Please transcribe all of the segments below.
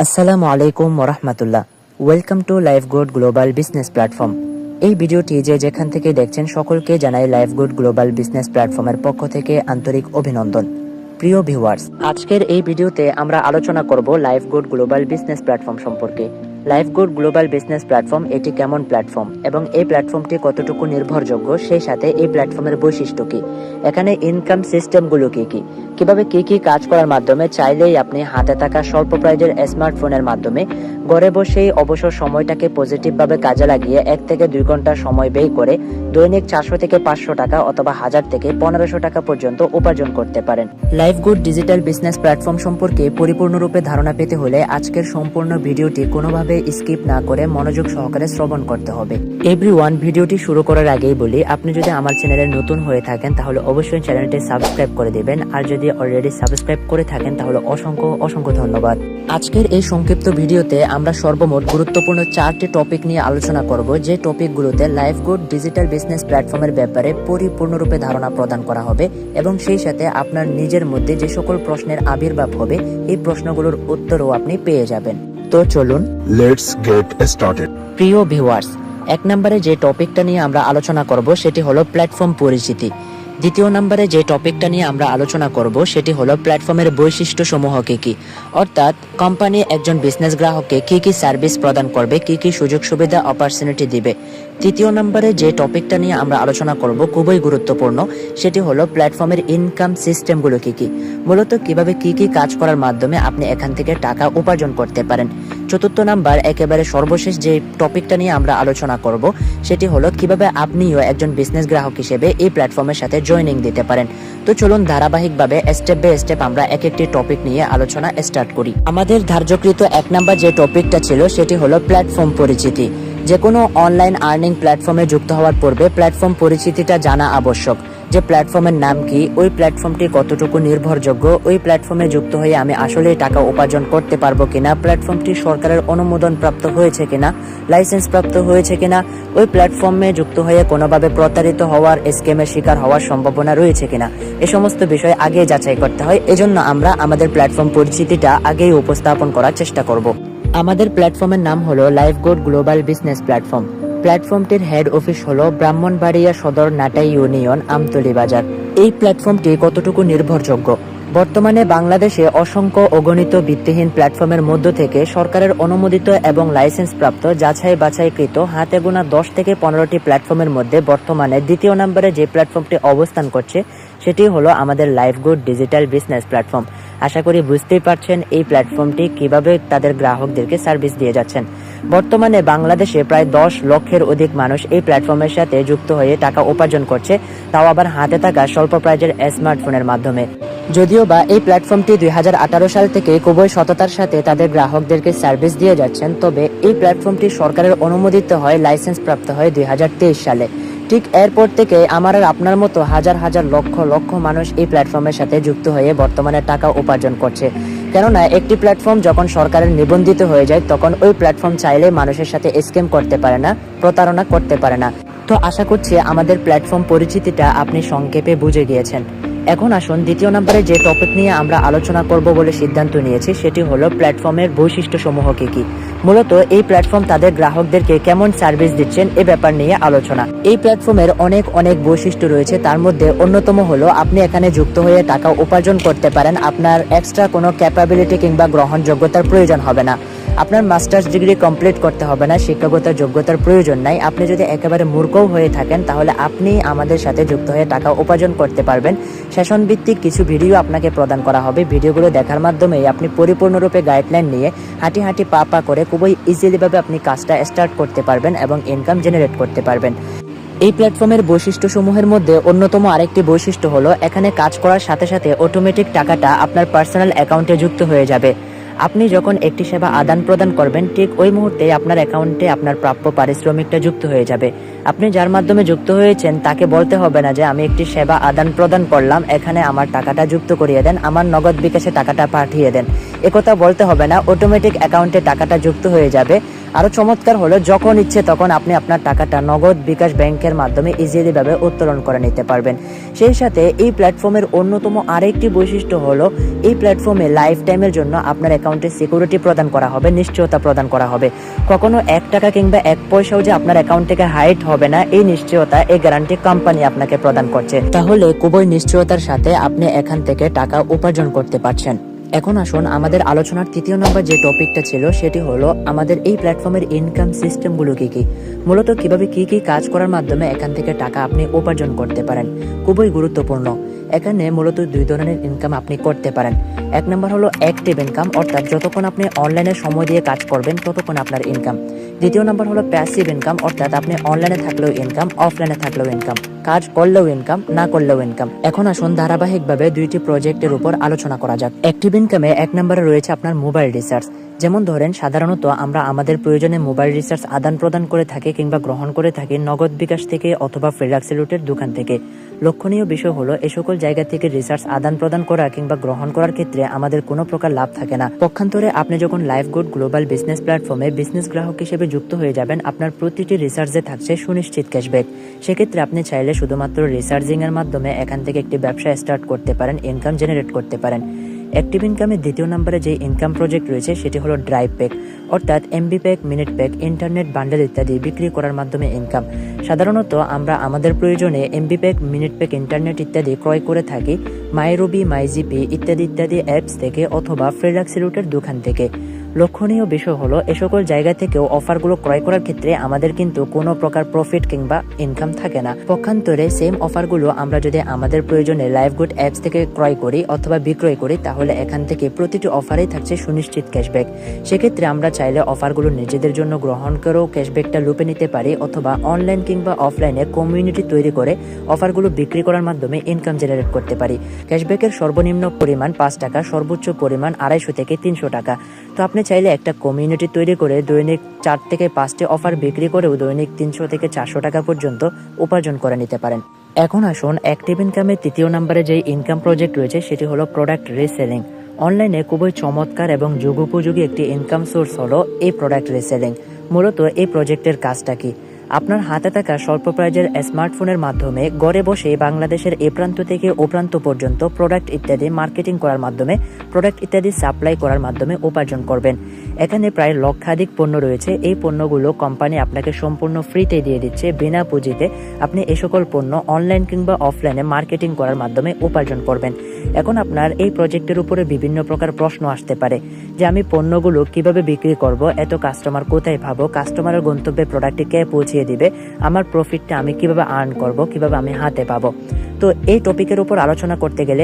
আসসালামু আলাইকুম ওরহমাতুল্লাহ। Welcome to Lifegood Global Business Platform. এই ভিডিওটি যে যেখান থেকে দেখছেন সকলকে জানাই লাইফগুড গ্লোবাল বিজনেস প্ল্যাটফর্মের পক্ষ থেকে আন্তরিক অভিনন্দন। প্রিয় ভিউয়ার্স, আজকের এই ভিডিওতে আমরা আলোচনা করব লাইফগুড গ্লোবাল বিজনেস প্ল্যাটফর্ম সম্পর্কে। লাইফগুড গ্লোবাল বিজনেস প্ল্যাটফর্ম এটি কেমন প্ল্যাটফর্ম এবং এই প্ল্যাটফর্মটি কতটুকু নির্ভরযোগ্য, সেই সাথে এই প্ল্যাটফর্মের বৈশিষ্ট্য কি, এখানে ইনকাম সিস্টেমগুলো কি, কিভাবে কি কাজ করার মাধ্যমে চাইলেই আপনি হাতে থাকা স্বল্প প্রাইজের স্মার্টফোনের মাধ্যমে ঘরে বসেই অবসর সময়টাকে পজিটিভভাবে কাজে লাগিয়ে 1 থেকে 2 ঘন্টা সময় ব্যয় করে দৈনিক 400 থেকে 500 টাকা অথবা 1000 থেকে 1500 টাকা পর্যন্ত উপার্জন করতে পারেন। লাইফগুড ডিজিটাল বিজনেস প্ল্যাটফর্ম সম্পর্কে পরিপূর্ণরূপে ধারণা পেতে হলে আজকের সম্পূর্ণ ভিডিওটি কোনোভাবে স্কিপ না করে মনোযোগ সহকারে শ্রবণ করতে হবে। এভরিওয়ান, ভিডিওটি শুরু করার আগেই বলি, আপনি যদি আমার চ্যানেলে নতুন হয়ে থাকেন তাহলে অবশ্যই চ্যানেলটি সাবস্ক্রাইব করে দিবেন, আর যদি অলরেডি সাবস্ক্রাইব করে থাকেন তাহলে অসংখ্য ধন্যবাদ। আজকের এই সংক্ষিপ্ত ভিডিওতে আমরা সর্বমোট গুরুত্বপূর্ণ 4টি টপিক নিয়ে আলোচনা করব, যে টপিকগুলোতে লাইফগুড ডিজিটাল বিজনেস প্ল্যাটফর্মের ব্যাপারে পরিপূর্ণরূপে ধারণা প্রদান করা হবে এবং সেই সাথে আপনার নিজের মধ্যে যে সকল প্রশ্নের আবির্ভাব হবে এই প্রশ্নগুলোর উত্তরও আপনি পেয়ে যাবেন। তো চলুন, লেটস গেট স্টার্টেড। প্রিয় ভিউয়ার্স, 1 নম্বরে যে টপিকটা নিয়ে আমরা আলোচনা করব সেটি হলো প্ল্যাটফর্ম পরিচিতি। 2 নম্বরে যে টপিকটা নিয়ে আমরা আলোচনা করব সেটি হলো প্ল্যাটফর্মের বৈশিষ্ট্য সমূহ কি, অর্থাৎ কোম্পানি একজন বিজনেস গ্রাহককে কি সার্ভিস প্রদান করবে, কি সুযোগ সুবিধা অপরচুনিটি দিবে। 3 নম্বরে যে টপিকটা নিয়ে আমরা আলোচনা করব খুবই গুরুত্বপূর্ণ, সেটি হলো প্ল্যাটফর্মের ইনকাম সিস্টেমগুলো কি, মূলত কিভাবে কি কাজ করার মাধ্যমে আপনি এখান থেকে টাকা উপার্জন করতে পারেন। 4 নাম্বার, একেবারে সর্বশেষ যে টপিকটা নিয়ে আমরা আলোচনা করব সেটি হলো কিভাবে আপনিও একজন বিজনেস গ্রাহক হিসেবে এই প্ল্যাটফর্মের সাথে জয়েনিং দিতে পারেন। তো চলুন ধারাবাহিকভাবে স্টেপ বাই স্টেপ আমরা এক একটি টপিক নিয়ে আলোচনা স্টার্ট করি। আমাদের ধার্যকৃত 1 নাম্বার যে টপিকটা ছিল সেটি হলো প্ল্যাটফর্ম পরিচিতি। যে কোনো অনলাইন আর্নিং প্ল্যাটফর্মে যুক্ত হওয়ার পূর্বে প্ল্যাটফর্ম পরিচিতিটা জানা আবশ্যক। যে প্ল্যাটফর্মের নাম কি, ওই প্ল্যাটফর্মটি কতটুকু নির্ভরযোগ্য, ওই প্ল্যাটফর্মে যুক্ত হয়ে আমি আসলেই টাকা উপার্জন করতে পারবো কিনা, প্ল্যাটফর্মটি সরকারের অনুমোদন প্রাপ্ত হয়েছে কিনা, লাইসেন্স প্রাপ্ত হয়েছে কিনা, ওই প্ল্যাটফর্মে যুক্ত হয়ে কোনোভাবে প্রতারিত হওয়ার, স্ক্যামের শিকার হওয়ার সম্ভাবনা রয়েছে কিনা, এ সমস্ত বিষয় আগে যাচাই করতে হয়। এজন্য আমরা আমাদের প্ল্যাটফর্ম পরিচিতিটা আগেই উপস্থাপন করার চেষ্টা করব। আমাদের প্ল্যাটফর্মের নাম হলো লাইফগুড গ্লোবাল বিজনেস প্ল্যাটফর্ম। প্ল্যাটফর্মটির হেড অফিস হলো ব্রাহ্মণবাড়িয়া সদর নাটাই ইউনিয়ন, আমতলী বাজার। এই প্ল্যাটফর্মটি কতটুকু নির্ভরযোগ্য? বর্তমানে বাংলাদেশে অসংখ্য অগণিত ভিত্তিহীন প্ল্যাটফর্মের মধ্য থেকে সরকারের অনুমোদিত এবং লাইসেন্স প্রাপ্ত যাচাই বাছাইকৃত হাতে গোনা 10 থেকে 15টি প্ল্যাটফর্মের মধ্যে বর্তমানে 2 নম্বরে যে প্ল্যাটফর্মটি অবস্থান করছে সেটি হলো আমাদের লাইফগুড ডিজিটাল বিজনেস প্ল্যাটফর্ম। আশা করি বুঝতেই পারছেন এই প্ল্যাটফর্মটি কিভাবে তাদের গ্রাহকদেরকে সার্ভিস দিয়ে যাচ্ছেন। বর্তমানে বাংলাদেশে প্রায় 10 লক্ষের অধিক মানুষ এই প্ল্যাটফর্মের সাথে যুক্ত হয়ে টাকা উপার্জন করছে, তাও আবার হাতে থাকা স্বল্প প্রাইজের স্মার্টফোনের মাধ্যমে। যদিও বা এই প্ল্যাটফর্মটি 2018 সাল থেকে খুবই সততার সাথে তাদের গ্রাহকদেরকে সার্ভিস দিয়ে যাচ্ছেন, তবে এই প্ল্যাটফর্মটি সরকারের অনুমোদিত হয়, লাইসেন্স প্রাপ্ত হয় 2023 সালে। ঠিক এরপর থেকে আমার আর আপনার মতো হাজার লক্ষ মানুষ এই প্ল্যাটফর্মের সাথে যুক্ত হয়ে বর্তমানে টাকা উপার্জন করছে। কেননা একটি প্ল্যাটফর্ম যখন সরকারের নিবন্ধিত হয়ে যায় তখন ওই প্ল্যাটফর্ম চাইলে মানুষের সাথে স্ক্যাম করতে পারে না, প্রতারণা করতে পারে না। তো আশা করছি আমাদের প্ল্যাটফর্ম পরিচিতিটা আপনি সংক্ষেপে বুঝে গিয়েছেন। এখন আসুন 2 নম্বরে যে টপিক নিয়ে আমরা আলোচনা করব বলে সিদ্ধান্ত নিয়েছি সেটি হলো প্ল্যাটফর্মের বৈশিষ্ট্য সমূহ কি। মূলত এই প্ল্যাটফর্ম তাদের গ্রাহকদেরকে কেমন সার্ভিস দিচ্ছেন এ ব্যাপার নিয়ে আলোচনা। এই প্ল্যাটফর্মের অনেক বৈশিষ্ট্য রয়েছে, তার মধ্যে অন্যতম হলো আপনি এখানে যুক্ত হয়ে টাকা উপার্জন করতে পারেন। আপনার এক্সট্রা কোনো ক্যাপাবিলিটি কিংবা গ্রহণযোগ্যতার প্রয়োজন হবে না। আপনার মাস্টার্স ডিগ্রি কমপ্লিট করতে হবে না, শিক্ষাগত যোগ্যতার প্রয়োজন নাই। আপনি যদি একেবারে মূর্খও হয়ে থাকেন তাহলে আপনি আমাদের সাথে যুক্ত হয়ে টাকা উপার্জন করতে পারবেন। সেশন ভিত্তিক কিছু ভিডিও আপনাকে প্রদান করা হবে। ভিডিওগুলো দেখার মাধ্যমে আপনি পরিপূর্ণরূপে গাইডলাইন নিয়ে হাঁটি পা করে খুবই ইজিলিভাবে আপনি কাজটা স্টার্ট করতে পারবেন এবং ইনকাম জেনারেট করতে পারবেন। এই প্ল্যাটফর্মের বৈশিষ্ট্যসমূহের মধ্যে অন্যতম আরেকটি বৈশিষ্ট্য হলো এখানে কাজ করার সাথে সাথে অটোমেটিক টাকাটা আপনার পার্সোনাল অ্যাকাউন্টে যুক্ত হয়ে যাবে। আপনি যখন একটি সেবা আদান প্রদান করবেন ঠিক ওই মুহূর্তে আপনার অ্যাকাউন্টে আপনার প্রাপ্য পারিশ্রমিকটা যুক্ত হয়ে যাবে। আপনি যার মাধ্যমে যুক্ত হয়েছেন তাকে বলতে হবে না যে আমি একটি সেবা আদান প্রদান করলাম, এখানে আমার টাকাটা যুক্ত করিয়ে দেন, আমার নগদ বিকাশে টাকাটা পাঠিয়ে দেন, একথা বলতে হবে না। অটোমেটিক অ্যাকাউন্টে টাকাটা যুক্ত হয়ে যাবে। আরো চমৎকার হলো যখন ইচ্ছে তখন আপনি আপনার টাকাটা নগদ বিকাশ ব্যাংকের মাধ্যমে ইজিলি ভাবে উত্তোলন করে নিতে পারবেন। সেই সাথে এই প্ল্যাটফর্মের অন্যতম আরেকটি বৈশিষ্ট্য হলো এই প্ল্যাটফর্মে লাইফ টাইমের জন্য আপনার অ্যাকাউন্টে সিকিউরিটি প্রদান করা হবে, নিশ্চয়তা প্রদান করা হবে। কখনো 1 টাকা কিংবা 1 পয়সাও যে আপনার অ্যাকাউন্ট থেকে হাইড হবে না, এই নিশ্চয়তা, এই গ্যারান্টি কোম্পানি আপনাকে প্রদান করছে। তাহলে খুবই নিশ্চয়তার সাথে আপনি এখান থেকে টাকা উপার্জন করতে পারছেন। এখন আসুন আমাদের আলোচনার তৃতীয় নম্বর যে টপিকটা ছিল সেটি হলো আমাদের এই প্ল্যাটফর্মের ইনকাম সিস্টেমগুলো কি কি, মূলত কিভাবে কি কি কাজ করার মাধ্যমে এখান থেকে টাকা আপনি উপার্জন করতে পারেন। খুবই গুরুত্বপূর্ণ। এখানে মূলত 2 ধরনের ইনকাম আপনি করতে পারেন। 1 নম্বর হলো অ্যাক্টিভ ইনকাম, অর্থাৎ যতক্ষণ আপনি অনলাইনে সময় দিয়ে কাজ করবেন ততক্ষণ আপনার ইনকাম। দ্বিতীয় নম্বর হলো প্যাসিভ ইনকাম, অর্থাৎ আপনি অনলাইনে থাকলেও ইনকাম, অফলাইনে থাকলেও ইনকাম, কাজ করলেও ইনকাম, না করলেও ইনকাম। এখন আসুন ধারাবাহিকভাবে 2টি প্রজেক্টের উপর আলোচনা করা যাক। অ্যাক্টিভ ইনকামে 1 নম্বরে রয়েছে আপনার মোবাইল রিচার্জ। যেমন ধরেন সাধারণত আমরা আমাদের প্রয়োজনে মোবাইল রিচার্জ আদান প্রদান করে থাকি কিংবা গ্রহণ করে থাকি নগদ বিকাশ থেকে অথবা ফ্রিলাক্সিলুটের দোকান থেকে। লক্ষণীয় বিষয় হলো এ সকল জায়গা থেকে রিচার্জ আদান প্রদান করা কিংবা গ্রহণ করার ক্ষেত্রে আমাদের কোনো প্রকার লাভ থাকে না। পক্ষান্তরে আপনি যখন লাইফগুড গ্লোবাল বিজনেস প্ল্যাটফর্মে বিজনেস গ্রাহক হিসেবে যুক্ত হয়ে যাবেন, আপনার প্রতিটি রিচার্জে থাকছে সুনিশ্চিত ক্যাশব্যাক। সেক্ষেত্রে আপনি চাইলে শুধুমাত্র রিচার্জিং এর মাধ্যমে এখান থেকে একটি ব্যবসা স্টার্ট করতে পারেন, ইনকাম জেনারেট করতে পারেন। অ্যাক্টিভ ইনকামের দ্বিতীয় নম্বরে যে ইনকাম প্রজেক্ট রয়েছে সেটি হলো ড্রাইভ প্যাক, অর্থাৎ MB pack, minute pack, internet bundle ইত্যাদি বিক্রি করার মাধ্যমে ইনকাম। সাধারণত আমরা আমাদের প্রয়োজনে MB pack, minute pack, internet ইত্যাদি ক্রয় করে থাকি মাইরবি, মাইজিপি ইত্যাদি ইত্যাদি অ্যাপস থেকে অথবা ফ্রিলাক্সিলুটের দোকান থেকে। লক্ষণীয় বিষয় হলো এ সকল জায়গা থেকেও অফারগুলো ক্রয় করার ক্ষেত্রে আমাদের কিন্তু কোনো প্রকার প্রফিট কিংবা ইনকাম থাকে না। পক্ষান্তরে সেম অফারগুলো আমরা যদি আমাদের প্রয়োজনে লাইফগুড অ্যাপস থেকে ক্রয় করি অথবা বিক্রয় করি তাহলে এখান থেকে প্রতিটি অফারেই থাকছে সুনিশ্চিত ক্যাশব্যাক। সেক্ষেত্রে আমরা চাইলে অফারগুলো নিজেদের জন্য গ্রহণ করেও ক্যাশব্যাকটা লুপে নিতে পারি অথবা অনলাইন কিংবা অফলাইনে কমিউনিটি তৈরি করে অফারগুলো বিক্রি করার মাধ্যমে ইনকাম জেনারেট করতে পারি। ক্যাশব্যাকের সর্বনিম্ন পরিমাণ 5 টাকা, সর্বোচ্চ পরিমাণ 250 থেকে 300 টাকা। তো আপনি চাইলে একটা কমিউনিটি তৈরি করে দৈনিক 4 থেকে 5টি অফার বিক্রি করেও দৈনিক 300 থেকে 400 টাকা পর্যন্ত উপার্জন করে নিতে পারেন। এখন আসুন অ্যাক্টিভ ইনকামের তৃতীয় নম্বরে যে ইনকাম প্রজেক্ট রয়েছে সেটি হলো প্রোডাক্ট রিসেলিং। অনলাইনে খুবই চমৎকার এবং যুগোপযোগী একটি ইনকাম সোর্স হলো এই প্রোডাক্ট রিসেলিং। মূলত এই প্রজেক্টের কাজটা কি? আপনার হাতে থাকা স্বল্প প্রাইজের স্মার্টফোনের মাধ্যমে ঘরে বসে বাংলাদেশের এ প্রান্ত থেকে ও প্রান্ত পর্যন্ত প্রোডাক্ট ইত্যাদি মার্কেটিং করার মাধ্যমে, প্রোডাক্ট ইত্যাদি সাপ্লাই করার মাধ্যমে উপার্জন করবেন। এখানে প্রায় লক্ষাধিক পণ্য রয়েছে। এই পণ্যগুলো কোম্পানি আপনাকে সম্পূর্ণ ফ্রিতে দিয়ে দিচ্ছে, বিনা পুঁজিতে। আপনি এই সকল পণ্য অনলাইন কিংবা অফলাইনে মার্কেটিং করার মাধ্যমে উপার্জন করবেন। এখন আপনার এই প্রজেক্টের উপরে বিভিন্ন প্রকার প্রশ্ন আসতে পারে যে আমি পণ্যগুলো কিভাবে বিক্রি করব, এত কাস্টমার কোথায় পাবো, কাস্টমারের গন্তব্যে প্রোডাক্টটি কে পৌঁছিয়ে দিবে, আমার প্রফিটটা আমি কিভাবে আর্ন করব, কিভাবে আমি হাতে পাবো। তো এই টপিকের উপর আলোচনা করতে গেলে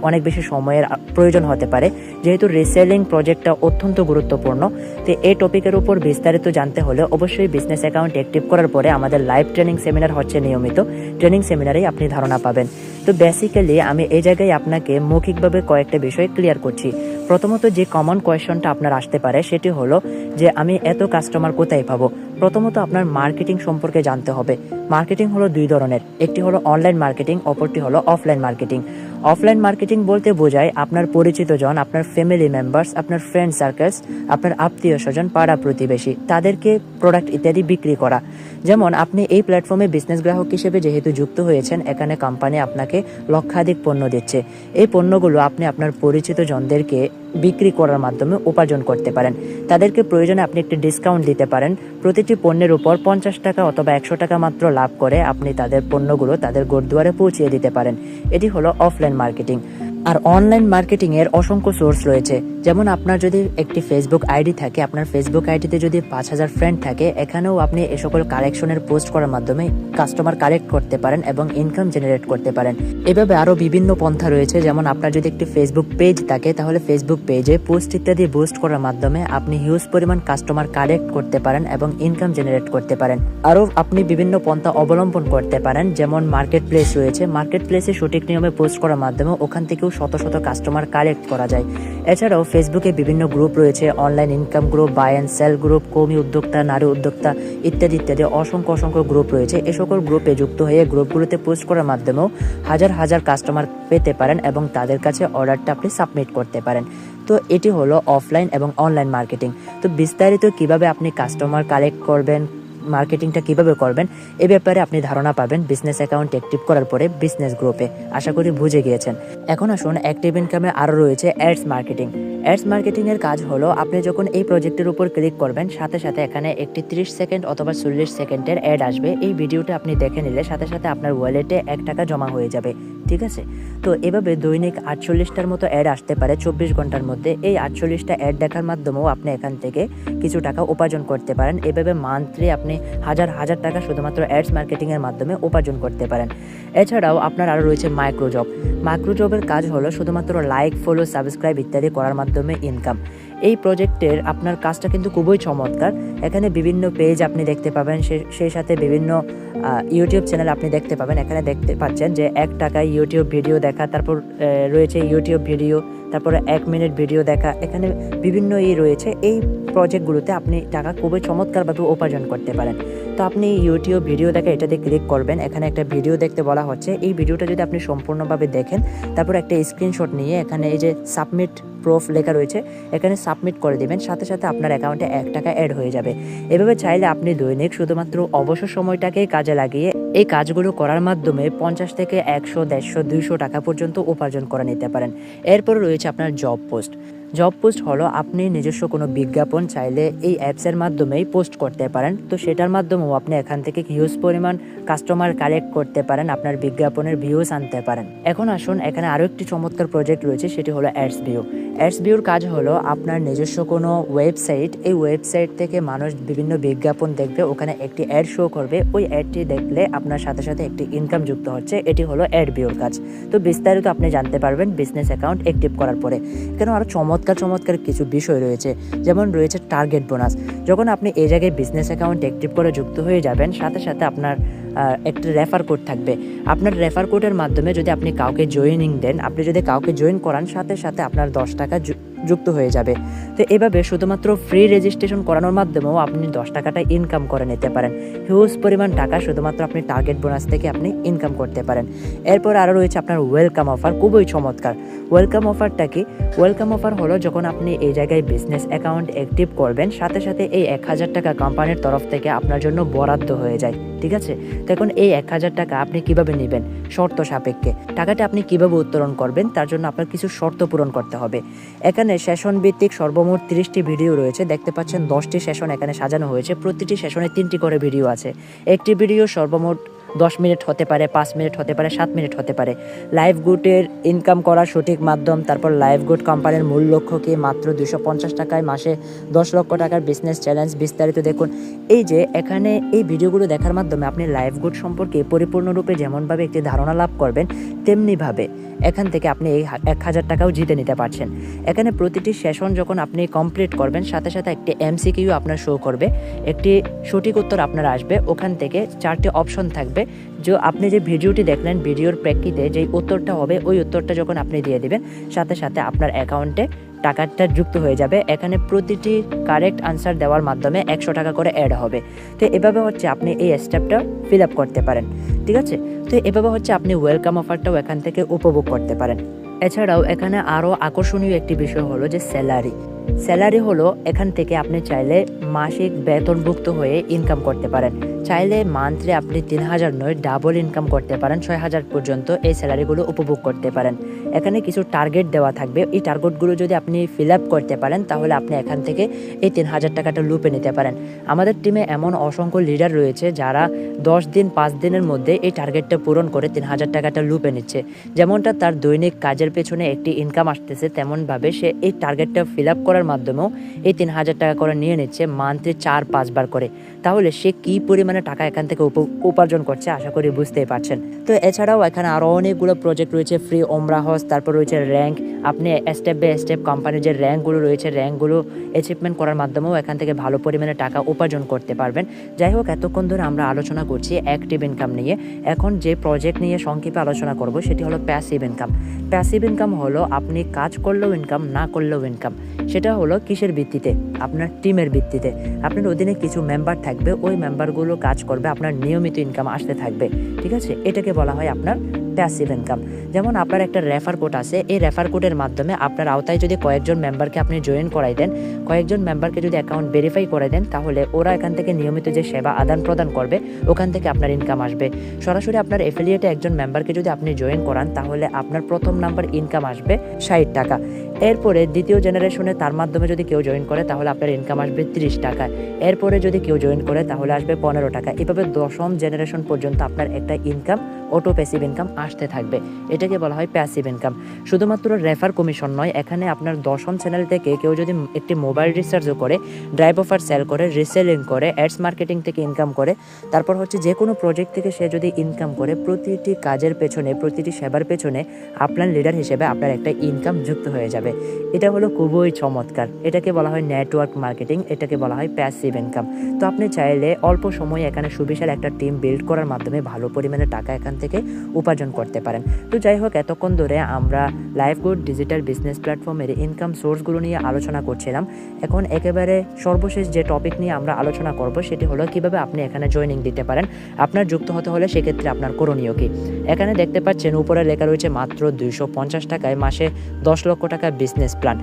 অনেক বেশি সময়ের প্রয়োজন হতে পারে, যেহেতু রিসেলিং প্রজেক্টটা অত্যন্ত গুরুত্বপূর্ণ। তো এই টপিকের উপর বিস্তারিত জানতে হলে অবশ্যই বিজনেস অ্যাকাউন্ট অ্যাক্টিভ করার পরে আমাদের লাইভ ট্রেনিং সেমিনার হচ্ছে নিয়মিত, ট্রেনিং সেমিনারেই আপনি ধারণা পাবেন। তো বেসিক্যালি আমি এই জায়গায় আপনাকে মৌখিকভাবে কয়েকটা বিষয় ক্লিয়ার করছি। প্রথমত যে কমন কোয়েশ্চনটা আপনার আসতে পারে সেটি হলো যে আমি এত কাস্টমার কোথায় পাবো। প্রথমত আপনার মার্কেটিং সম্পর্কে জানতে হবে। মার্কেটিং হলো 2 ধরনের, একটি হলো অনলাইন মার্কেটিং, অপরটি হলো অফলাইন মার্কেটিং। অফলাইন মার্কেটিং বলতে বোঝায় আপনার পরিচিত জন, আপনার ফ্যামিলি মেম্বার্স, আপনার ফ্রেন্ড সার্কেলস, আপনার আত্মীয় স্বজন, পাড়া প্রতিবেশী, তাদেরকে প্রোডাক্ট ইত্যাদি বিক্রি করা। যেমন আপনি এই প্ল্যাটফর্মে বিজনেস গ্রাহক হিসেবে যেহেতু যুক্ত হয়েছেন, এখানে কোম্পানি আপনাকে লক্ষাধিক পণ্য দিচ্ছে। এই পণ্যগুলো আপনি আপনার পরিচিত জনদেরকে বিক্রি করার মাধ্যমে উপার্জন করতে পারেন। তাদেরকে প্রয়োজনে আপনি একটি ডিসকাউন্ট দিতে পারেন। প্রতিটি পণ্যের উপর 50 টাকা অথবা 100 টাকা মাত্র লাভ করে আপনি তাদের পণ্যগুলো তাদের ঘরদুয়ারে পৌঁছিয়ে দিতে পারেন। এটি হলো অফলাইন মার্কেটিং। আর অনলাইন মার্কেটিং এর অসংখ্য সোর্স রয়েছে। যেমন আপনার যদি একটি ফেসবুক আইডি থাকে, আপনার ফেসবুক আইডিতে যদি 5000 ফ্রেন্ড থাকে, এখানেও আপনি এ সকল কালেকশনের পোস্ট করার মাধ্যমে কাস্টমার কালেক্ট করতে পারেন এবং ইনকাম জেনারেট করতে পারেন। এভাবে আরো বিভিন্ন পন্থা রয়েছে। যেমন আপনার যদি একটি ফেসবুক পেজ থাকে তাহলে ফেসবুক পেজে পোস্ট ইত্যাদি বুস্ট করার মাধ্যমে আপনি হিউজ পরিমাণ কাস্টমার কালেক্ট করতে পারেন এবং ইনকাম জেনারেট করতে পারেন। আরো আপনি বিভিন্ন পন্থা অবলম্বন করতে পারেন। যেমন মার্কেট প্লেস রয়েছে, মার্কেট প্লেসে সঠিক নিয়মে পোস্ট করার মাধ্যমে ওখান থেকেও শত শত কাস্টমার কালেক্ট করা যায়। এছাড়াও ফেসবুকে বিভিন্ন গ্রুপ রয়েছে, online income group, buy and sell group, কর্মী উদ্যোক্তা, নারী উদ্যোক্তা ইত্যাদি ইত্যাদি অসংখ্য গ্রুপ রয়েছে। এ সকল গ্রুপে যুক্ত হয়ে গ্রুপগুলোতে পোস্ট করার মাধ্যমেও হাজার হাজার কাস্টমার পেতে পারেন এবং তাদের কাছে অর্ডারটা আপনি সাবমিট করতে পারেন। তো এটি হলো অফলাইন এবং অনলাইন মার্কেটিং। তো বিস্তারিত কিভাবে আপনি কাস্টমার কালেক্ট করবেন, মার্কেটিংটা কিভাবে করবেন, এ ব্যাপারে আপনি ধারণা পাবেন বিজনেস অ্যাকাউন্ট অ্যাক্টিভ করার পরে বিজনেস গ্রুপে। আশা করি বুঝে গিয়েছেন। এখন আসুন অ্যাক্টিভ ইনকামে আরও রয়েছে অ্যাডস মার্কেটিং। অ্যাডস মার্কেটিংয়ের কাজ হলো আপনি যখন এই প্রজেক্টের উপর ক্লিক করবেন সাথে সাথে এখানে একটি 30 সেকেন্ড অথবা 40 সেকেন্ডের অ্যাড আসবে। এই ভিডিওটা আপনি দেখে নিলে সাথে সাথে আপনার ওয়ালেটে 1 টাকা জমা হয়ে যাবে, ঠিক আছে? তো এভাবে দৈনিক 48টার মতো অ্যাড আসতে পারে 24 ঘন্টার মধ্যে। এই 48টা অ্যাড দেখার মাধ্যমেও আপনি এখান থেকে কিছু টাকা উপার্জন করতে পারেন। এভাবে মান্থলি আপনি হাজার হাজার টাকা শুধুমাত্র অ্যাডস মার্কেটিংয়ের মাধ্যমে উপার্জন করতে পারেন। এছাড়াও আপনার আরও রয়েছে মাইক্রোজব। মাইক্রোজবের কাজ হলো শুধুমাত্র লাইক, ফলো, সাবস্ক্রাইব ইত্যাদি করার মাধ্যমে ইনকাম। এই প্রজেক্টের আপনার কাজটা কিন্তু খুবই চমৎকার। এখানে বিভিন্ন পেজ আপনি দেখতে পাবেন, সেই সাথে বিভিন্ন ইউটিউব চ্যানেল আপনি দেখতে পাবেন। এখানে দেখতে পাচ্ছেন যে 1 টাকায় ইউটিউব ভিডিও দেখা, তারপর রয়েছে ইউটিউব ভিডিও, তারপরে 1 মিনিট ভিডিও দেখা, এখানে বিভিন্ন রয়েছে। এই প্রজেক্টগুলোতে আপনি টাকা খুবই চমৎকারভাবে উপার্জন করতে পারেন। তো আপনি ইউটিউব ভিডিও দেখা এটাতে ক্লিক করবেন। এখানে একটা ভিডিও দেখতে বলা হচ্ছে। এই ভিডিওটা যদি আপনি সম্পূর্ণভাবে দেখেন, তারপর একটা স্ক্রিনশট নিয়ে এখানে এই যে সাবমিট প্রুফ লেখা রয়েছে, এখানে সাবমিট করে দেবেন, সাথে সাথে আপনার অ্যাকাউন্টে 1 টাকা অ্যাড হয়ে যাবে। এভাবে চাইলে আপনি দৈনিক শুধুমাত্র অবসর সময়টাকে কাজে লাগিয়ে এই কাজগুলো করার মাধ্যমে 50 থেকে 100, 150, 200 টাকা পর্যন্ত উপার্জন করে নিতে পারেন। এরপর রয়েছে আপনার জব পোস্ট। জব পোস্ট হলো আপনি নিজস্ব কোনো বিজ্ঞাপন চাইলে এই অ্যাপসের মাধ্যমেই পোস্ট করতে পারেন। তো সেটার মাধ্যমেও আপনি এখান থেকে হিউজ পরিমাণ কাস্টমার কালেক্ট করতে পারেন, আপনার বিজ্ঞাপনের ভিউজ আনতে পারেন। এখন আসুন, এখানে আরও একটি চমৎকার প্রজেক্ট রয়েছে, সেটি হলো অ্যাডস ভিউ। অ্যাডস ভিউর কাজ হলো আপনার নিজস্ব কোনো ওয়েবসাইট, এই ওয়েবসাইট থেকে মানুষ বিভিন্ন বিজ্ঞাপন দেখবে, ওখানে একটি অ্যাড শো করবে, ওই অ্যাডটি দেখলে আপনার সাথে সাথে একটি ইনকাম যুক্ত হচ্ছে। এটি হলো অ্যাড ভিউর কাজ। তো বিস্তারিত আপনি জানতে পারবেন বিজনেস অ্যাকাউন্ট অ্যাক্টিভ করার পরে। এখানে আরও চমৎকার কিছু বিষয় রয়েছে, যেমন রয়েছে টার্গেট বোনাস। যখন আপনি এই জায়গায় বিজনেস অ্যাকাউন্ট অ্যাক্টিভ করে যুক্ত হয়ে যাবেন, সাথে সাথে আপনার একটি রেফার কোড থাকবে। আপনার রেফার কোডের মাধ্যমে যদি আপনি কাউকে জয়েনিং দেন, আপনি যদি কাউকে জয়েন করান, সাথে সাথে আপনার 10 টাকা যুক্ত হয়ে যাবে। তো এভাবে শুধুমাত্র ফ্রি রেজিস্ট্রেশন করানোর মাধ্যমেও আপনি 10 টাকাটা ইনকাম করে নিতে পারেন। হিউজ পরিমাণ টাকা শুধুমাত্র আপনি টার্গেট বোনাস থেকে আপনি ইনকাম করতে পারেন। এরপর আরও রয়েছে আপনার ওয়েলকাম অফার, খুবই চমৎকার। ওয়েলকাম অফারটা কি? ওয়েলকাম অফার হলো যখন আপনি এই জায়গায় বিজনেস অ্যাকাউন্ট অ্যাক্টিভ করবেন, সাথে সাথে এই 1000 টাকা কোম্পানির তরফ থেকে আপনার জন্য বরাদ্দ হয়ে যায়, ঠিক আছে? তো এখন এই 1000 টাকা আপনি কিভাবে নেবেন? শর্ত সাপেক্ষে। টাকাটা আপনি কিভাবে উত্তোলন করবেন, তার জন্য আপনার কিছু শর্ত পূরণ করতে হবে। এখানে সেশন ভিত্তিক সর্বমোট 30টি ভিডিও রয়েছে, দেখতে পাচ্ছেন 10টি সেশন এখানে সাজানো হয়েছে। প্রতিটি সেশনে 3টি করে ভিডিও আছে। একটি ভিডিও সর্বমোট 10 মিনিট হতে পারে, 5 মিনিট হতে পারে, 7 মিনিট হতে পারে। লাইভ গুডের ইনকাম করার সঠিক মাধ্যম, তারপর লাইভ গুড কোম্পানির মূল লক্ষ্য কি, মাত্র 250 টাকায় মাসে 10 লক্ষ টাকার বিজনেস চ্যালেঞ্জ, বিস্তারিত দেখুন। এই যে এখানে এই ভিডিওগুলো দেখার মাধ্যমে আপনি লাইভ গুড সম্পর্কে পরিপূর্ণরূপে যেমনভাবে একটি ধারণা লাভ করবেন, তেমনিভাবে এখান থেকে আপনি এই 1000 টাকাও জিতে নিতে পারছেন। এখানে প্রতিটি সেশন যখন আপনি কমপ্লিট করবেন, সাথে সাথে একটি MCQ আপনার শো করবে, একটি সঠিক উত্তর আপনার আসবে। ওখান থেকে 4টি অপশন থাকবে, যে আপনি যে ভিডিওটি দেখলেন, ভিডিওর প্রেক্ষিতে যেই উত্তরটা হবে, ওই উত্তরটা যখন আপনি দিয়ে দিবেন, সাথে সাথে আপনার অ্যাকাউন্টে টাকাটা যুক্ত হয়ে যাবে। এখানে প্রতিটি কারেক্ট আনসার দেওয়ার মাধ্যমে 100 টাকা করে অ্যাড হবে। তো এভাবে হচ্ছে আপনি এই স্টেপটা ফিল আপ করতে পারেন, ঠিক আছে? তো এভাবে হচ্ছে আপনি ওয়েলকাম অফারটাও এখান থেকে উপভোগ করতে পারেন। এছাড়াও এখানে আরও আকর্ষণীয় একটি বিষয় হলো যে স্যালারি হলো এখান থেকে আপনি চাইলে মাসিক বেতনভুক্ত হয়ে ইনকাম করতে পারেন। চাইলে মান্থলি আপনি 3000 নয়, ডাবল ইনকাম করতে পারেন, 6000 পর্যন্ত এই স্যালারিগুলো উপভোগ করতে পারেন। এখানে কিছু টার্গেট দেওয়া থাকবে। এই টার্গেটগুলো যদি আপনি ফিল আপ করতে পারেন, তাহলে আপনি এখান থেকে এই 3000 টাকাটা লুপে নিতে পারেন। আমাদের টিমে এমন অসংখ্য লিডার রয়েছে যারা 10 দিন 5 দিনের মধ্যে এই টার্গেটটা পূরণ করে 3000 টাকাটা লুপে নিচ্ছে। যেমনটা তার দৈনিক কাজের পেছনে একটি ইনকাম আসতেছে, তেমনভাবে সে এই টার্গেটটা ফিল আপ করার মাধ্যমেও এই 3000 টাকা করে নিয়ে নিচ্ছে মান্থলি 4-5 বার করে। তাহলে সে কী পরিমাণ পরিমাণে টাকা এখান থেকে উপার্জন করছে, আশা করি বুঝতেই পারছেন। তো এছাড়াও এখানে আরও অনেকগুলো প্রজেক্ট রয়েছে, ফ্রি ওমরা হজ, তারপর রয়েছে র্যাঙ্ক। আপনি স্টেপ বাই স্টেপ কোম্পানির যে র্যাঙ্কগুলো রয়েছে, র্যাঙ্কগুলো অ্যাচিভমেন্ট করার মাধ্যমেও এখান থেকে ভালো পরিমাণে টাকা উপার্জন করতে পারবেন। যাই হোক, এতক্ষণ ধরে আমরা আলোচনা করছি অ্যাক্টিভ ইনকাম নিয়ে। এখন যে প্রজেক্ট নিয়ে সংক্ষেপে আলোচনা করব সেটি হলো প্যাসিভ ইনকাম। প্যাসিভ ইনকাম হলো আপনি কাজ করলেও ইনকাম, না করলেও ইনকাম। সেটা হলো কিসের ভিত্তিতে? আপনার টিমের ভিত্তিতে। আপনার অধীনে কিছু মেম্বার থাকবে, ওই মেম্বারগুলো কাজ করবে, আপনার নিয়মিত ইনকাম আসতে থাকবে। ঠিক আছে, এটাকে বলা হয় আপনার প্যাসিভ ইনকাম। যেমন আপনার একটা রেফার কোড আছে, এই রেফার কোডের মাধ্যমে আপনার আওতায় যদি কয়েকজন মেম্বারকে আপনি জয়েন করাই দেন, কয়েকজন মেম্বারকে যদি অ্যাকাউন্ট ভেরিফাই করে দেন, তাহলে ওরা এখান থেকে নিয়মিত যে সেবা আদান প্রদান করবে, ওখান থেকে আপনার ইনকাম আসবে। সরাসরি আপনার এফিলিয়েটে একজন মেম্বারকে যদি আপনি জয়েন করান, তাহলে আপনার প্রথম নাম্বার ইনকাম আসবে 60 টাকা। এরপরে দ্বিতীয় জেনারেশনে তার মাধ্যমে যদি কেউ জয়েন করে, তাহলে আপনার ইনকাম আসবে 30 টাকা। এরপরে যদি কেউ জয়েন করে, তাহলে আসবে 15 টাকা। এভাবে 10ম জেনারেশন পর্যন্ত আপনার একটা ইনকাম, অটো প্যাসিভ ইনকাম আসতে থাকবে। এটাকে বলা হয় প্যাসিভ ইনকাম। শুধুমাত্র রেফার কমিশন নয়, এখানে আপনার 10ম চ্যানেল থেকে কেউ যদি একটি মোবাইল রিচার্জও করে, ড্রাইভ অফার সেল করে, রিসেলিং করে, অ্যাডস মার্কেটিং থেকে ইনকাম করে, তারপর হচ্ছে যে কোনো প্রজেক্ট থেকে সে যদি ইনকাম করে, প্রতিটি কাজের পেছনে, প্রতিটি সেবার পেছনে আপনার লিডার হিসেবে আপনার একটা ইনকাম যুক্ত হয়ে যাবে। এটা হলো খুবই চমৎকার। এটাকে বলা হয় নেটওয়ার্ক মার্কেটিং, এটাকে বলা হয় প্যাসিভ ইনকাম। তো আপনি চাইলে অল্প সময়ে এখানে সুবিশাল একটা টিম বিল্ড করার মাধ্যমে ভালো পরিমাণে টাকা এখান থেকে উপার্জন করতে পারেন। তো যাই হোক, এতক্ষণ ধরে আমরা লাইফগুড ডিজিটাল বিজনেস প্ল্যাটফর্মের ইনকাম সোর্সগুলো নিয়ে আলোচনা করছিলাম। এখন একেবারে সর্বশেষ যে টপিক নিয়ে আমরা আলোচনা করব সেটি হলো কিভাবে আপনি এখানে জয়েনিং দিতে পারেন। আপনার যুক্ত হতে হলে সেক্ষেত্রে আপনার করণীয় কি? এখানে দেখতে পাচ্ছেন উপরে লেখা রয়েছে মাত্র 250 টাকায় মাসে 10 লক্ষ টাকা বিজনেস প্ল্যান।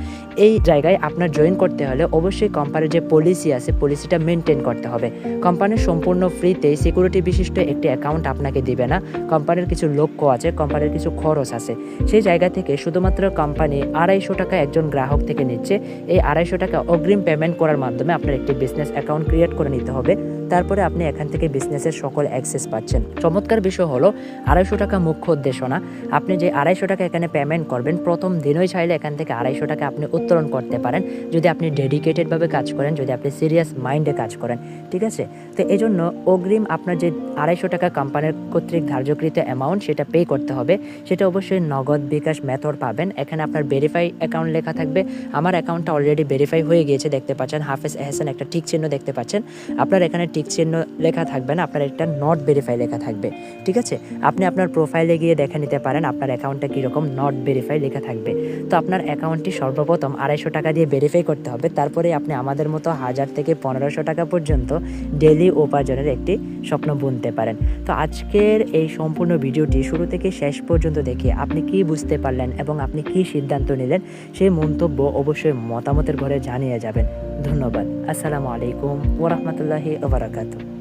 এই জায়গায় আপনার জয়েন করতে হলে অবশ্যই কোম্পানির যে পলিসি আছে, পলিসিটা মেনটেন করতে হবে। কোম্পানির সম্পূর্ণ ফ্রিতে সিকিউরিটি বিশিষ্ট একটি অ্যাকাউন্ট আপনাকে দিবে না। কোম্পানির কিছু লক্ষ্য আছে, কোম্পানির কিছু খরচ আছে। সেই জায়গা থেকে শুধুমাত্র কোম্পানি 250 টাকা একজন গ্রাহক থেকে নিচ্ছে। এই 250 টাকা অগ্রিম পেমেন্ট করার মাধ্যমে আপনার একটি বিজনেস অ্যাকাউন্ট ক্রিয়েট করে নিতে হবে। তারপরে আপনি এখান থেকে বিজনেসের সকল অ্যাক্সেস পাচ্ছেন। চমৎকার বিষয় হলো 250 টাকা মুখ্য উদ্দেশ্য না। আপনি যে 250 টাকা এখানে পেমেন্ট করবেন, প্রথম দিনই চাইলে এখান থেকে 250 টাকা আপনি উত্তোলন করতে পারেন, যদি আপনি ডেডিকেটেডভাবে কাজ করেন, যদি আপনি সিরিয়াস মাইন্ডে কাজ করেন। ঠিক আছে, তো এই জন্য অগ্রিম আপনার যে 250 টাকা কোম্পানির কর্তৃক ধার্যকৃত অ্যামাউন্ট, সেটা পে করতে হবে। সেটা অবশ্যই নগদ, বিকাশ মেথড পাবেন। এখানে আপনার ভেরিফাই অ্যাকাউন্ট লেখা থাকবে। আমার অ্যাকাউন্টটা অলরেডি ভেরিফাই হয়ে গিয়েছে, দেখতে পাচ্ছেন হাফেজ এহসান একটা টিক চিহ্ন দেখতে পাচ্ছেন। আপনার এখানে টিক চিহ্ন লেখা থাকবে না, আপনার একটা নট ভেরিফাই লেখা থাকবে। ঠিক আছে, আপনি আপনার প্রোফাইলে গিয়ে দেখে নিতে পারেন আপনার অ্যাকাউন্টটা কীরকম, নট ভেরিফাই লেখা থাকবে। তো আপনার অ্যাকাউন্টটি সর্বপ্রথম 250 টাকা দিয়ে ভেরিফাই করতে হবে। তারপরে আপনি আমাদের মতো 1000 থেকে 1500 টাকা পর্যন্ত ডেইলি উপার্জনের একটি স্বপ্ন বুনতে পারেন। তো আজকের এই সম্পূর্ণ ভিডিওটি শুরু থেকে শেষ পর্যন্ত দেখে আপনি কি বুঝতে পারলেন এবং আপনি কি সিদ্ধান্ত নিলেন, সেই মন্তব্য অবশ্যই মতামতের ঘরে জানিয়ে যাবেন। ধন্যবাদ। আসসালামু আলাইকুম ওয়া রাহমাতুল্লাহি ওয়া বারাকাতুহু।